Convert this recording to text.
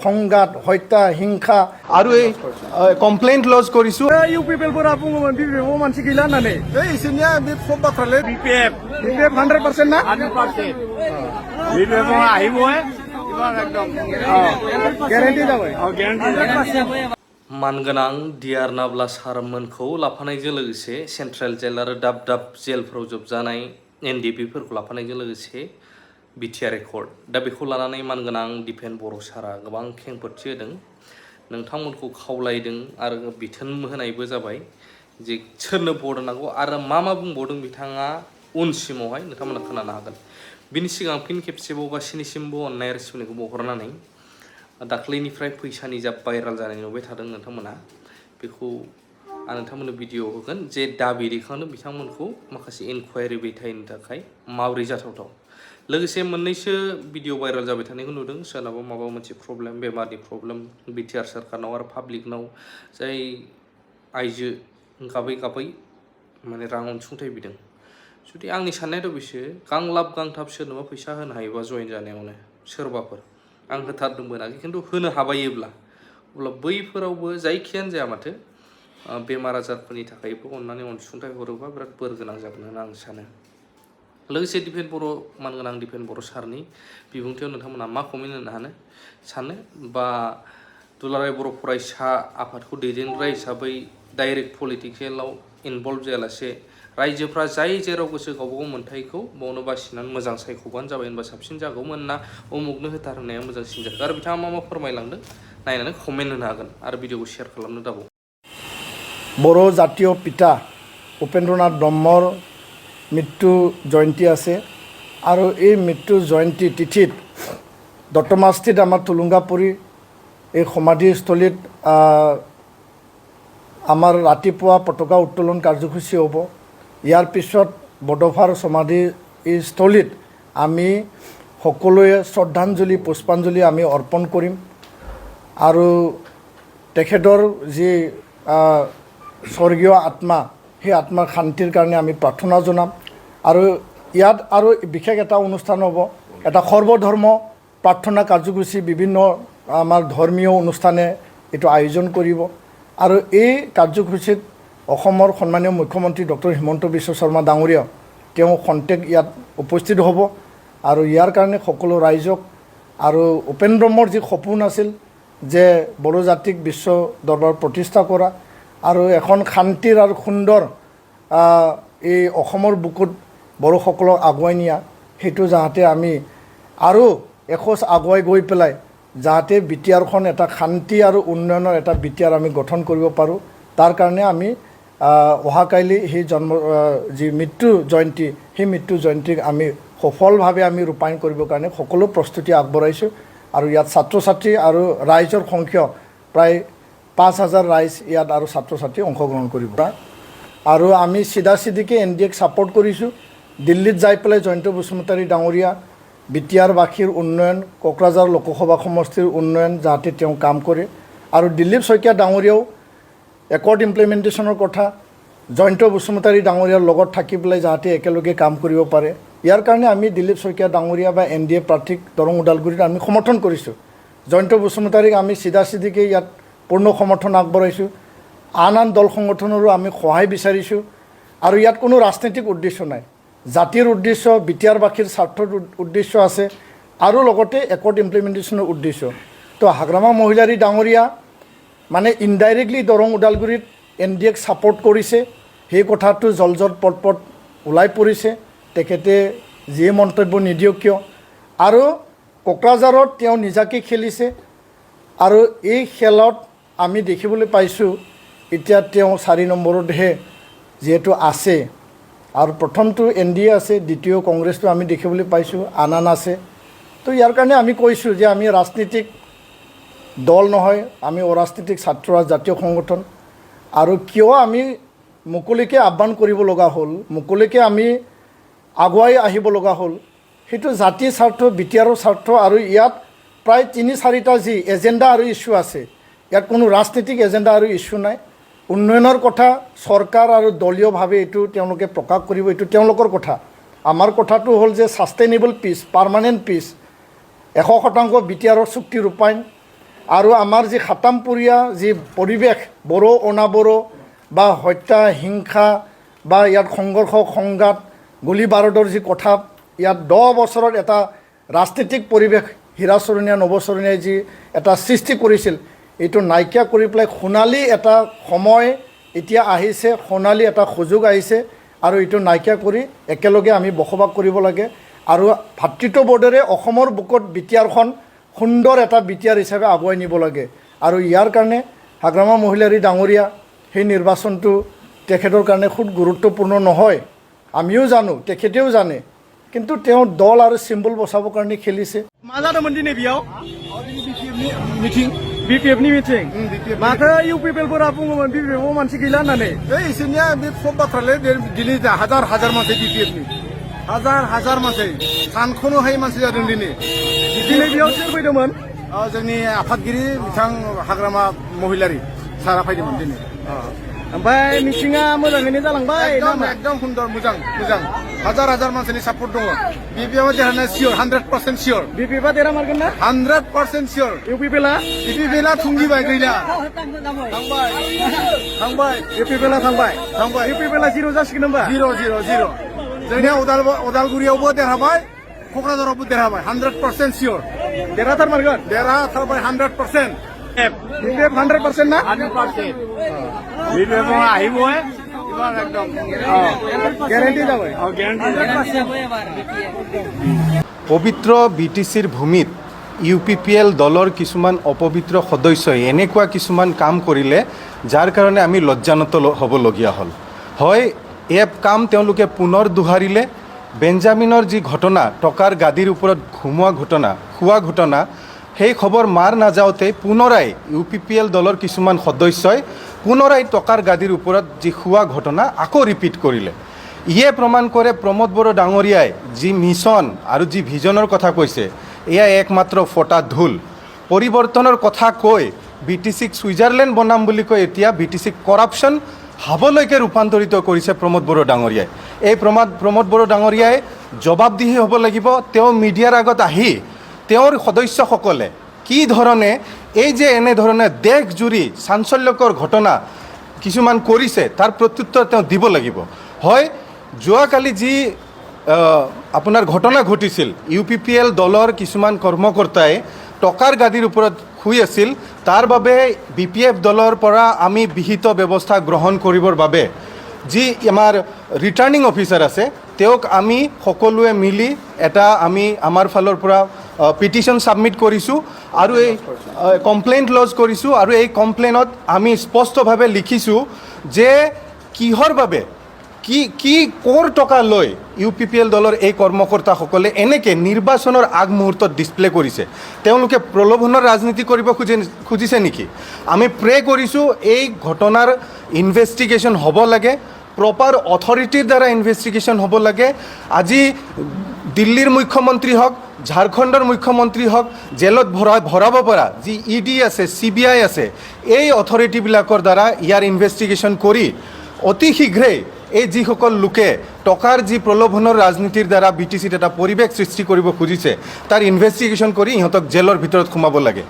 সংঘাত হত্যা হিংসা আৰু এই কমপ্লেইণ্ট লজ কৰিছোঁ ইউ পিপল পৰা আপুনি বিপিএফ মানসি গিলা না নে এই ইচিনিয়া সব বাথালে বিপিএফ 100% না 100% বিপিএফ আহিবই একদম গ্যারান্টি যাবে मानगोनां डिआर नाब्ला सारमोनखौ लाफानायजों लोगोसे सेन्ट्रेल जेल आरो दाब दाब जेलफोराव जोबजानाय एनडिपिफोरखौ लाफानायजों लोगोसे बिटिआर रेकर्ड दा बेखौ लानानै मानगोनां दिपेन बर' सारा गोबां खेंफोरथि होदों नोंथांमोनखौ खावलायदों आरो बिथोन होनायबो जाबाय जे सोरनो भट होनांगौ आरो मा बुंबावदों बिथाङा उनसिमावहाय नोंथांमोना खोनानो हागोन बिनि सिगां फिन खेबसेबाव गासैनिसिमबो अननाय आरो सिबिनायखौ बावहरनानै दाख्लैनिफ्राय फैसानि जा भाइराल जानाय नुबाय थादों नोंथांमोना बेखौ आं नोंथांमोननो भिडिअ होगोन जे दाबि दैखांदों बिथांमोनखौ माखासे इनकुवायरि दैथायनो थाखाय माबोरै जाथावथाव लोगोसे मोननैसो भिडिअ भाइराल जाबाय थानायखौ नुदों सोरनाबा माबा मोनसे प्रब्लेम बेमारनि प्रब्लेम बिटिआर सोरखारनाव आरो पाब्लिकनाव जाय आइजो गाबै गाबै माने रां अनसुंथाइ बिदों जुदि आंनि साननायाथ' बेसो गांलाब गांथाब सोरनोबा फैसा होनो हायोबा जइन जानायावनो सोरबाफोर आं होथारदों मोनाखै खिन्थु होनो हाबायोब्ला अब्ला बैफोरावबो जायखियानो जाया माथो बेमार आजारफोरनि थाखायबो अननानै अनसुंथाइ हरोबा बिराद बोर गोनां जागोन होनना आं सानो लोगोसे दिपेन बर' मानगोनां दिपेन बर' सारनि बिबुंथियाव नोंथांमोना मा कमेन्ट होनो सानो बा दुलाराय बर' फरायसा आफादखौ दैदेनग्रा हिसाबै डाइरेक्ट पलिटिकेलाव इनभल्भ जायालासे रायजोफ्रा जाय जेराव गोसो गावबागाव मोन्थाइखौ बावनो बासिनानै मोजां सायख'बानो जाबाय होनबा साबसिन जागौमोन ना उमुगनो होथार होनाया मोजांसिन जागोन आरो बिथाङा मा फोरमायलांदों नायनानै कमेन्ट होनो हागोन आरो भिडिअखौ शेयार खालामनो दाबाव बर' জাতীয় পিতা উপেন্দ্ৰনাথ ব্ৰহ্মৰ মৃত্যু জয়ন্তী আছে আৰু এই মৃত্যু জয়ন্তী তিথিত দত্তমাস্থিত আমাৰ তুলুংগাপুৰী এই সমাধিস্থলীত আমাৰ ৰাতিপুৱা পতাকা উত্তোলন কাৰ্যসূচী হ'ব ইয়াৰ পিছত বডোফাৰ সমাধিস্থলীত আমি সকলোৱে শ্ৰদ্ধাঞ্জলি পুষ্পাঞ্জলি আমি অৰ্পণ কৰিম আৰু তেখেতৰ যি স্বৰ্গীয় আত্মা সেই আত্মাৰ শান্তিৰ কাৰণে আমি প্ৰাৰ্থনা জনাম আৰু ইয়াত আৰু বিশেষ এটা অনুষ্ঠান হ'ব এটা সৰ্বধৰ্ম প্ৰাৰ্থনা কাৰ্যসূচী বিভিন্ন আমাৰ ধৰ্মীয় অনুষ্ঠানে এইটো আয়োজন কৰিব আৰু এই কাৰ্যসূচীত অসমৰ সন্মানীয় মুখ্যমন্ত্ৰী ডক্টৰ হিমন্ত বিশ্ব শৰ্মা ডাঙৰীয়া তেওঁ খন্তেক ইয়াত উপস্থিত হ'ব আৰু ইয়াৰ কাৰণে সকলো ৰাইজক আৰু উপেন্দ্ৰ ব্ৰহ্মৰ যি সপোন আছিল যে বড়ো জাতিক বিশ্ব দৰবাৰ প্ৰতিষ্ঠা কৰা আৰু এখন শান্তিৰ আৰু সুন্দৰ এই অসমৰ বুকুত বড়োসকলক আগুৱাই নিয়া সেইটো যাতে আমি আৰু এখোজ আগুৱাই গৈ পেলাই যাতে বিটিআৰখন এটা শান্তি আৰু উন্নয়নৰ এটা বিটিআৰ আমি গঠন কৰিব পাৰোঁ তাৰ কাৰণে আমি অহাকাইলৈ সেই যি মৃত্যু জয়ন্তী সেই মৃত্যু জয়ন্তীক আমি সফলভাৱে আমি ৰূপায়ণ কৰিবৰ কাৰণে সকলো প্ৰস্তুতি আগবঢ়াইছোঁ আৰু ইয়াত ছাত্ৰ ছাত্ৰী আৰু ৰাইজৰ সংখ্যা প্ৰায় 5,000 ৰাইজ ইয়াত আৰু ছাত্ৰ ছাত্ৰী অংশগ্ৰহণ কৰিব আৰু আমি চিধাচিধিকৈ এনডিএক ছাপোৰ্ট কৰিছোঁ দিল্লীত যাই পেলাই জয়ন্ত বসুমতাৰী ডাঙৰীয়া বিটিআৰবাসীৰ উন্নয়ন কোকৰাঝাৰ লোকসভা সমষ্টিৰ উন্নয়ন যাতে তেওঁ কাম কৰে আৰু দিলীপ শইকীয়া ডাঙৰীয়াও একৰ্ড ইমপ্লিমেণ্টেশ্যনৰ কথা জয়ন্ত বসুমতাৰী ডাঙৰীয়াৰ লগত থাকি পেলাই যাতে একেলগে কাম কৰিব পাৰে ইয়াৰ কাৰণে আমি দিলীপ শইকীয়া ডাঙৰীয়া বা এনডিএ প্ৰাৰ্থীক দৰং ওদালগুৰিত আমি সমৰ্থন কৰিছোঁ জয়ন্ত বসুমতাৰীক আমি চিধাচিধিকৈ ইয়াত পূৰ্ণ সমৰ্থন আগবঢ়াইছোঁ আন দল সংগঠনৰো আমি সহায় বিচাৰিছোঁ আৰু ইয়াত কোনো ৰাজনৈতিক উদ্দেশ্য নাই জাতিৰ উদ্দেশ্য বিটিআৰবাসীৰ স্বাৰ্থৰ উদ্দেশ্য আছে আৰু লগতে একৰ্ড ইমপ্লিমেণ্টেশ্যনৰ উদ্দেশ্য তো হাগ্ৰামা মহিলাৰী ডাঙৰীয়া মানে ইনডাইৰেক্টলি দৰং ওদালগুৰিত এনডিএক ছাপোৰ্ট কৰিছে সেই কথাটো জলজল পটপট ওলাই পৰিছে তেখেতে যিয়ে মন্তব্য নিদিয়ক কিয় আৰু কোকৰাঝাৰত তেওঁ নিজাকৈ খেলিছে আৰু এই খেলত আমি দেখিবলৈ পাইছোঁ এতিয়া তেওঁ 4 নম্বৰতহে যিহেতু আছে আৰু প্ৰথমটো এনডিএ আছে দ্বিতীয় কংগ্ৰেছটো আমি দেখিবলৈ পাইছোঁ আন আছে তো ইয়াৰ কাৰণে আমি কৈছোঁ যে আমি ৰাজনীতিক দল নহয় আমি অৰাজনৈতিক ছাত্ৰ জাতীয় সংগঠন আৰু কিয় আমি মুকলিকৈ আহ্বান কৰিব লগা হ'ল মুকলিকৈ আমি আগুৱাই আহিব লগা হ'ল সেইটো জাতিৰ স্বাৰ্থ বিটিআৰৰ স্বাৰ্থ আৰু ইয়াত প্ৰায় 3-4টা যি এজেণ্ডা আৰু ইস্যু আছে ইয়াত কোনো ৰাজনৈতিক এজেণ্ডা আৰু ইস্যু নাই উন্নয়নৰ কথা চৰকাৰ আৰু দলীয়ভাৱে এইটো তেওঁলোকে প্ৰকাশ কৰিব এইটো তেওঁলোকৰ কথা আমাৰ কথাটো হ'ল যে সাষ্টেইনেবল পিচ পাৰ্মানেণ্ট পিচ 100% বিটিআৰৰ চুক্তি ৰূপায়ণ আৰু আমাৰ যি খাতামপুৰীয়া যি পৰিৱেশ বড়ো অনাবড়ো বা হত্যা হিংসা বা ইয়াত সংঘৰ্ষ সংঘাত গুলী বাৰুদৰ যি কথা ইয়াত 10 বছৰত এটা ৰাজনীতিক পৰিৱেশ হীৰাচৰণীয়া নৱচৰণীয়াই যি এটা সৃষ্টি কৰিছিল এইটো নাইকিয়া কৰি পেলাই সোণালী এটা সময় এতিয়া আহিছে, সোণালী এটা সুযোগ আহিছে আৰু এইটো নাইকিয়া কৰি একেলগে আমি বসবাস কৰিব লাগে আৰু ভাতৃত্ববোধেৰে অসমৰ বুকত বিটিআৰখন সুন্দৰ এটা বিটিআৰ হিচাপে আগুৱাই নিব লাগে আৰু ইয়াৰ কাৰণে হাগ্ৰামা মহিলাৰী ডাঙৰীয়া সেই নিৰ্বাচনটো তেখেতৰ কাৰণে খুব গুৰুত্বপূৰ্ণ নহয়, আমিও জানো, তেখেতেও জানে, কিন্তু তেওঁ দল আৰু চিম্বল বচাবৰ কাৰণে খেলিছে। मा जादोंमोन दिनै बेयाव मिटिं बिपिएफनि मिटिं माथो इउपिपिएलफोरा बुङोमोन बिपिएफआव मानसि गैला होननानै इसोरनिया बे सब बाथ्रालाय दिनै हाजार हाजार मानसि बिपिएफनि हाजार मानसि सानख'नो हायै मानसि जादों दिनै बेयाव सोर फैदोंमोन जोंनि आफादगिरि बिथां हाग्रामा महिलारि सारा फैदोंमोन दिनै ओमफ्राय मिटिंआ मोजाङैनो जालांबाय एकदम सुन्दर मोजां हाजार हाजार मानसिनि सापर्ट दङ बिपिएफआ देरहानाय सियर 100% सियर बिपिएफआ देरहामारगोन ना 100% सियर इउपिपिएलआ थुंगिबाय गैला थांबाय इउपिपिएलआ थांबाय इउपिपिएलआ 0 जासिगोन होनबा 0 जोंनिया उदालगुरियावबो देरहाबाय क'क्राझारावबो देरहाबाय 100% सियर देरहाथारबाय 100% বিপিএফ 100% না 100% বিপিএফ আহিবই এবাৰ একদম গ্যাৰান্টি যাবে পবিত্ৰ বিটিচিৰ ভূমিত ইউপিপিএল দলৰ কিছুমান অপবিত্ৰ সদস্যই এনেকুৱা কিছুমান কাম কৰিলে যাৰ কাৰণে আমি লজ্জানত হ'বলগীয়া হ'ল। হয়, এই কাম তেওঁলোকে পুনৰ দোহাৰিলে। বেঞ্জামিনৰ যি ঘটনা, টকাৰ গাদীৰ ওপৰত খোৱা ঘটনা, সেই খবৰ মাৰ নাযাওঁতে পুনৰাই ইউপিপিএল দলৰ কিছুমান সদস্যই পুনৰাই টকাৰ গাদীৰ ওপৰত যি খোৱা ঘটনা আকৌ ৰিপিট কৰিলে। ইয়ে প্ৰমাণ কৰে প্ৰমোদ বড়ো ডাঙৰীয়াই যি মিছন আৰু যি ভিজনৰ কথা কৈছে এয়া একমাত্ৰ ফটা ধূল। পৰিৱৰ্তনৰ কথা কৈ বিটিচিক ছুইজাৰলেণ্ড বনাম বুলি কৈ এতিয়া বিটিচিক কৰাপশ্যন হাবলৈকে ৰূপান্তৰিত কৰিছে প্ৰমোদ বড়ো ডাঙৰীয়াই। এই প্ৰমোদ বড়ো ডাঙৰীয়াই জবাবদিহি হ'ব লাগিব। তেওঁ মিডিয়াৰ আগত আহি তেওঁৰ সদস্যসকলে কি ধৰণে এই যে এনেধৰণে দেশজুৰি চাঞ্চল্যকৰ ঘটনা কিছুমান কৰিছে তাৰ প্ৰত্যুত্তৰ তেওঁ দিব লাগিব। হয়, যোৱাকালি যি আপোনাৰ ঘটনা ঘটিছিল, ইউপিপিএল দলৰ কিছুমান কৰ্মকৰ্তাই টকাৰ গাদীৰ ওপৰত শুই আছিল, তাৰ বাবে বিপিএফ দলৰ পৰা আমি বিহিত ব্যৱস্থা গ্ৰহণ কৰিবৰ বাবে যি আমাৰ ৰিটাৰ্ণিং অফিচাৰ আছে তেওঁক আমি সকলোৱে মিলি আমাৰ ফালৰ পৰা পিটিশ্যন ছাবমিট কৰিছোঁ আৰু এই কমপ্লেইণ্ট লজ কৰিছোঁ আৰু এই কমপ্লেইনত আমি স্পষ্টভাৱে লিখিছোঁ যে কিহৰ বাবে ক'ৰ টকা লৈ ইউপিপিএল দলৰ এই কৰ্মকৰ্তাসকলে এনেকৈ নিৰ্বাচনৰ আগমুহূৰ্তত ডিছপ্লে কৰিছে। তেওঁলোকে প্ৰলোভনৰ ৰাজনীতি কৰিব খুজিছে নেকি? আমি প্ৰে কৰিছোঁ এই ঘটনাৰ ইনভেষ্টিগেশ্যন হ'ব লাগে, প্ৰপাৰ অথৰিটিৰ দ্বাৰা ইনভেষ্টিগেশ্যন হ'ব লাগে। আজি দিল্লীৰ মুখ্যমন্ত্ৰী হওক, ঝাৰখণ্ডৰ মুখ্যমন্ত্ৰী হওক, জেলত ভৰাব পৰা যি ইডি আছে, CBI আছে, এই অথৰিটিবিলাকৰ দ্বাৰা ইয়াৰ ইনভেষ্টিগেশ্যন কৰি অতি শীঘ্ৰেই এই যিসকল লোকে টকাৰ যি প্ৰলোভনৰ ৰাজনীতিৰ দ্বাৰা বিটিচিত এটা পৰিৱেশ সৃষ্টি কৰিব খুজিছে তাৰ ইনভেষ্টিগেশ্যন কৰি ইহঁতক জেলৰ ভিতৰত সোমাব লাগে।